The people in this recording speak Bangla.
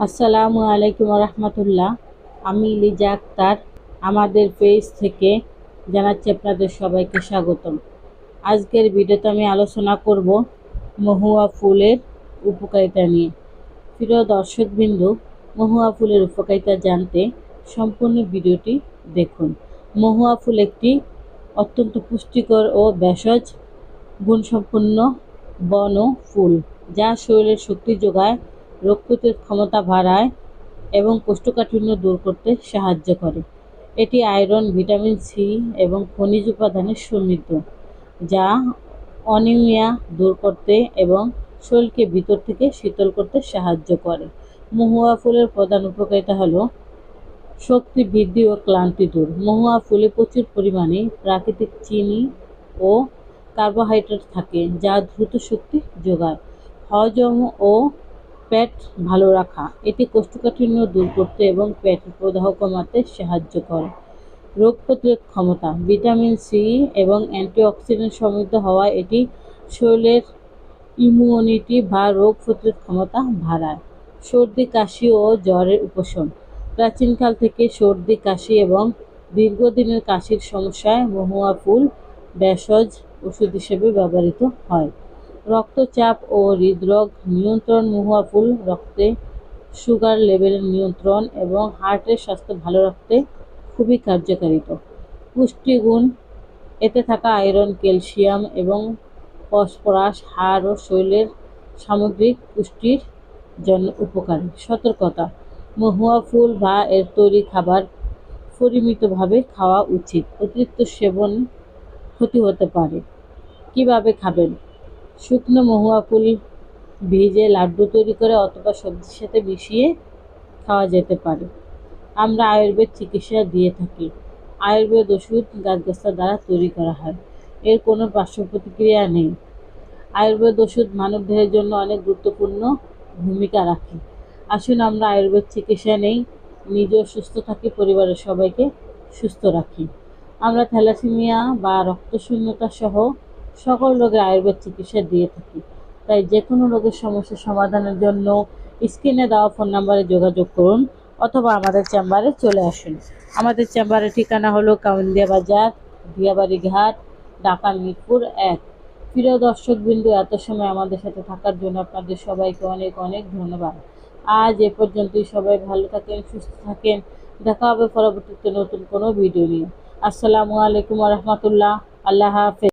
আসসালামু আলাইকুম রহমতুল্লাহ। আমি লিজা আক্তার আমাদের পেজ থেকে জানাচ্ছি আপনাদের সবাইকে স্বাগতম। আজকের ভিডিওতে আমি আলোচনা করব মহুয়া ফুলের উপকারিতা নিয়ে। প্রিয় দর্শকবৃন্দ, মহুয়া ফুলের উপকারিতা জানতে সম্পূর্ণ ভিডিওটি দেখুন। মহুয়া ফুল একটি অত্যন্ত পুষ্টিকর ও ভেষজ গুণসম্পন্ন বন ফুল, যা শরীরের শক্তি যোগায়, রোগ প্রতিরোধ ক্ষমতা বাড়ায় এবং কোষ্ঠকাঠিন্য দূর করতে সাহায্য করে। এটি আয়রন, ভিটামিন সি এবং খনিজ উপাদানে সমৃদ্ধ, যা অনিমিয়া দূর করতে এবং শরীরকে ভিতর থেকে শীতল করতে সাহায্য করে। মহুয়া ফুলের প্রধান উপকারিতা হলো শক্তি বৃদ্ধি ও ক্লান্তি দূর। মহুয়া ফুলে প্রচুর পরিমাণে প্রাকৃতিক চিনি ও কার্বোহাইড্রেট থাকে, যা দ্রুত শক্তি যোগায়। হজম ও পেট ভালো রাখা, এটি কোষ্ঠকাঠিন্য দূর করতে এবং পেটের প্রদাহ কমাতে সাহায্য করে। রোগ প্রতিরোধ ক্ষমতা, ভিটামিন সি এবং অ্যান্টিঅক্সিডেন্ট সমৃদ্ধ হওয়ায় এটি শরীরের ইমিউনিটি বা রোগ প্রতিরোধ ক্ষমতা বাড়ায়। সর্দি, কাশি ও জ্বরের উপশম, প্রাচীনকাল থেকে সর্দি, কাশি এবং দীর্ঘদিনের কাশির সমস্যায় মহুয়া ফুল ভেষজ ওষুধ হিসেবে ব্যবহৃত হয়। রক্তচাপ ও হৃদরোগ নিয়ন্ত্রণ, মহুয়া ফুল রক্তে সুগার লেভেলের নিয়ন্ত্রণ এবং হার্টের স্বাস্থ্য ভালো রাখতে খুবই কার্যকারিত। পুষ্টিগুণ, এতে থাকা আয়রন, ক্যালসিয়াম এবং ফসফরাস হাড় ও শরীরের সামগ্রিক পুষ্টির জন্য উপকারী। সতর্কতা, মহুয়া ফুল বা এর তৈরি খাবার পরিমিতভাবে খাওয়া উচিত। অতিরিক্ত সেবন ক্ষতি হতে পারে। কিভাবে খাবেন? শুকনো মহুয়া ফুল ভেজে লাড্ডু তৈরি করে অথবা সবজির সাথে মিশিয়ে খাওয়া যেতে পারে। আমরা আয়ুর্বেদ চিকিৎসা দিয়ে থাকি। আয়ুর্বেদ ওষুধ গাছগাছরা দ্বারা তৈরি করা হয়। এর কোনো পার্শ্ব প্রতিক্রিয়া নেই। আয়ুর্বেদ ওষুধ মানবদেহের জন্য অনেক গুরুত্বপূর্ণ ভূমিকা রাখে। আসুন আমরা আয়ুর্বেদ চিকিৎসা নেই, নিজেও সুস্থ থাকি, পরিবারের সবাইকে সুস্থ রাখি। আমরা থ্যালাসেমিয়া বা রক্তশূন্যতা সহ সকল রোগের আয়ুর্বেদ চিকিৎসা দিয়ে থাকি। তাই যে কোনো রোগের সমস্যার সমাধানের জন্য স্ক্রিনে দেওয়া ফোন নাম্বারে যোগাযোগ করুন অথবা আমাদের চেম্বারে চলে আসুন। আমাদের চেম্বারের ঠিকানা হলো কাউন্দিয়া বাজার, দিয়াবাড়ি ঘাট, ঢাকা মিরপুর ১। প্রিয় দর্শকবৃন্দ, এত সময় আমাদের সাথে থাকার জন্য আপনাদের সবাইকে অনেক অনেক ধন্যবাদ। আজ এ পর্যন্তই। সবাই ভালো থাকেন, সুস্থ থাকেন। দেখা হবে পরবর্তীতে নতুন কোনো ভিডিও নিয়ে। আসসালামু আলাইকুম রহমতুল্লাহ। আল্লাহ হাফেজ।